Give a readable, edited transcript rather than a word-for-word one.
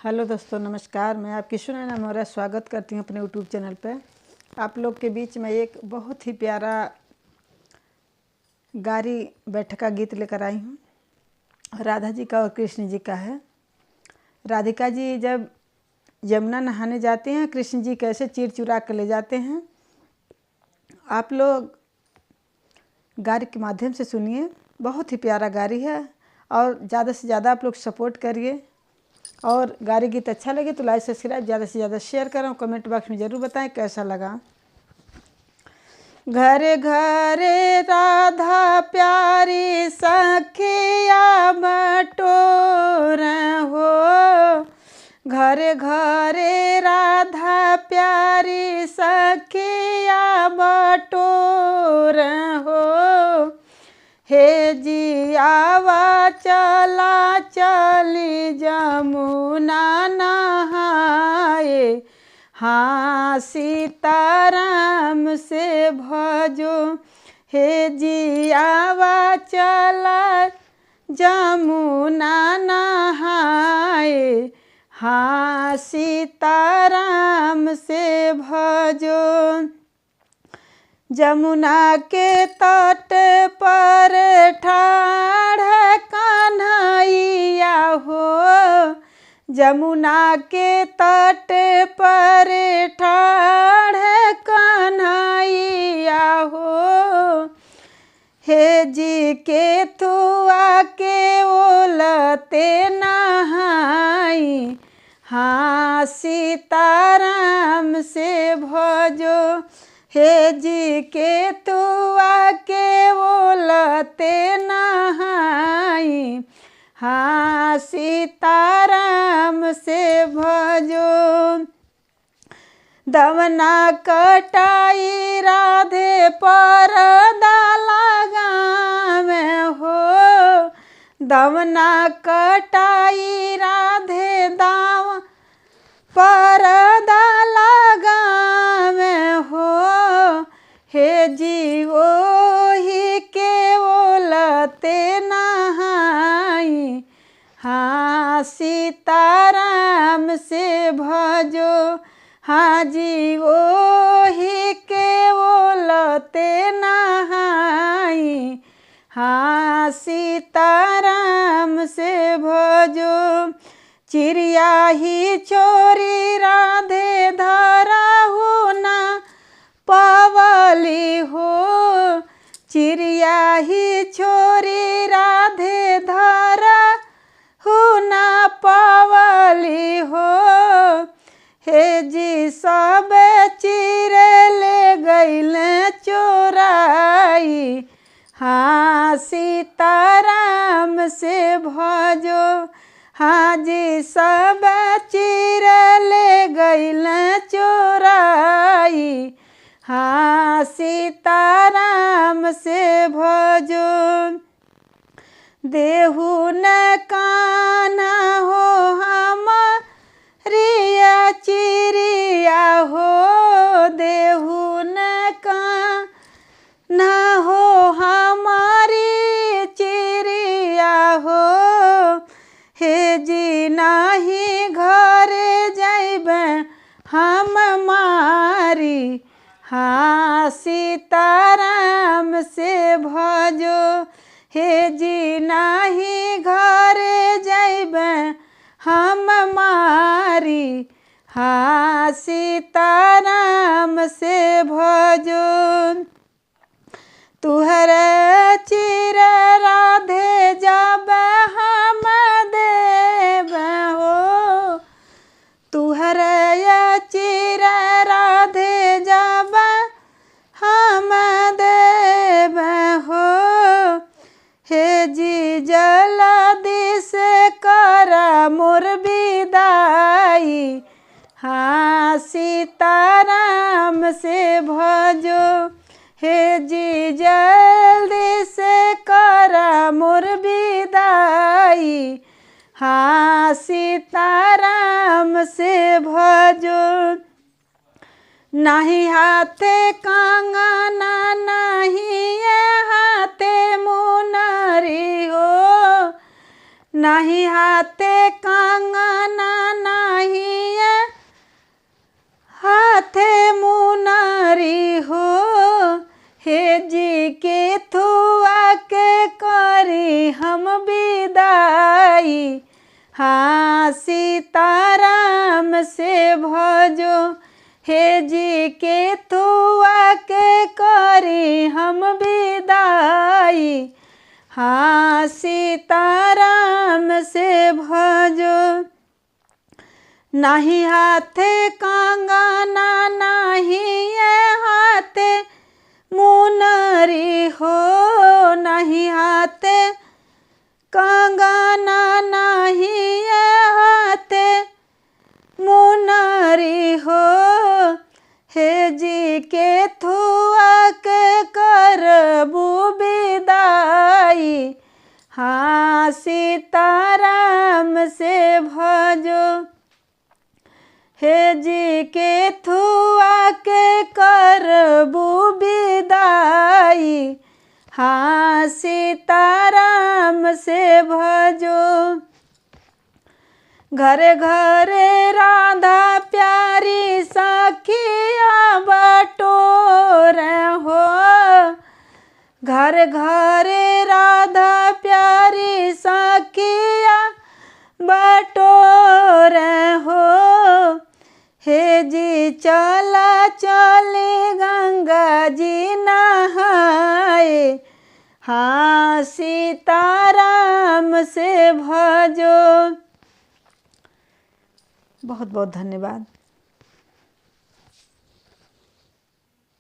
Hello दोस्तों, नमस्कार। मैं आपकी सुनैना मौर्य स्वागत करती हूँ अपने यूट्यूब चैनल पे। आप लोग के बीच में एक बहुत ही प्यारा गारी बैठक का गीत लेकर आई हूँ। राधा जी का और कृष्ण जी का है। राधिका जी जब यमुना नहाने जाते हैं, कृष्ण जी कैसे चीर चुरा कर ले जाते हैं। आप लोग गारी के माध्यम से सुनिए, बहुत ही प्यारा गारी है और ज़्यादा से ज़्यादा आप लोग सपोर्ट करिए। और गारी गीत अच्छा लगे तो लाइक सब्सक्राइब ज़्यादा से ज़्यादा शेयर करें। कमेंट बॉक्स में ज़रूर बताएं कैसा लगा। घरे घरे राधा प्यारी सखिया बटोर हो, घरे घरे राधा प्यारी सखिया बटोर हो। हे जी आवा चला चली जमुना नहाए, हाँ सीताराम से भजो। हे जी आवा चला जमुना नहाए, हाँ सीताराम से भजो। जमुना के तट पर ठाढ़ कन्हैया हो, जमुना के तट पर ठाढ़ कन्हैया हो। हे जी के थुआ के ओलते नहाई, हाँ सीताराम से भजो। हे जी के तुआ के ओलते नहाई, हाँ सीताराम से भजो। दवना कटाई राधे परदा लगावे हो, दवना कटाई राधे दाव परदा लगावे हो। हे जी ओही के ओलते नहाई, हाँ सीताराम से भजो। हाँ जी ओही के ओलते नहाई, हाँ सीताराम से भजो। चिड़िया ही चोरी राधे धरा हो ना पावली हो, चिड़िया ही छोरी राधे धरा हो ना पावली हो। हे जी सब चिरे ले गईल चोराई, हाँ सीताराम से भजो। हाँ जी सब चिर ले गईल चोराई, हाँ सीताराम से भजो। देहु न काना हो हमारिया चिड़िया हो, देहु न काना हो हमारी चिड़िया हो। हे जी नाही घरे जैबे हम मारी, हाँ सीताराम से भजो। हे जी नाही घरे जैबे हम मारी, हाँ सीताराम से भजो। तुहर चिर राधे जब हम देव हो, तुहर चिर राधे जब हम देव हो। हे जी जल्दी से कर मोर विदाई, हाँ सीताराम से भजो। हे जी जल्दी से कर मोर विदाई, हाँ सीताराम से भजो। नहीं हाथे कंगना नहीं हाथे मुनरी हो, नहीं हाथे कंगना हाँ सीताराम से भजो हे जी के थुआ के करी हम विदाई। हाँ सीताराम से भजो नाही हाथे कंगना नाही ये हाथे मुनरी हो। नहीं हाथे कंगना नहीं ये हाथे मुनरी हो। हे जी के थुआ के करबू विदाई। हाँ सीताराम से भजो हे जी के थुआ के करबू विदाई। हाँ सीताराम से भजो घरे घरे राधा प्यारी सखिया बटोरे हो। घर घरे राधा प्यारी सखिया बटोरे हो। हे जी चला चले गंगा जी नहाए। हाँ सीताराम से भजो। बहुत बहुत धन्यवाद।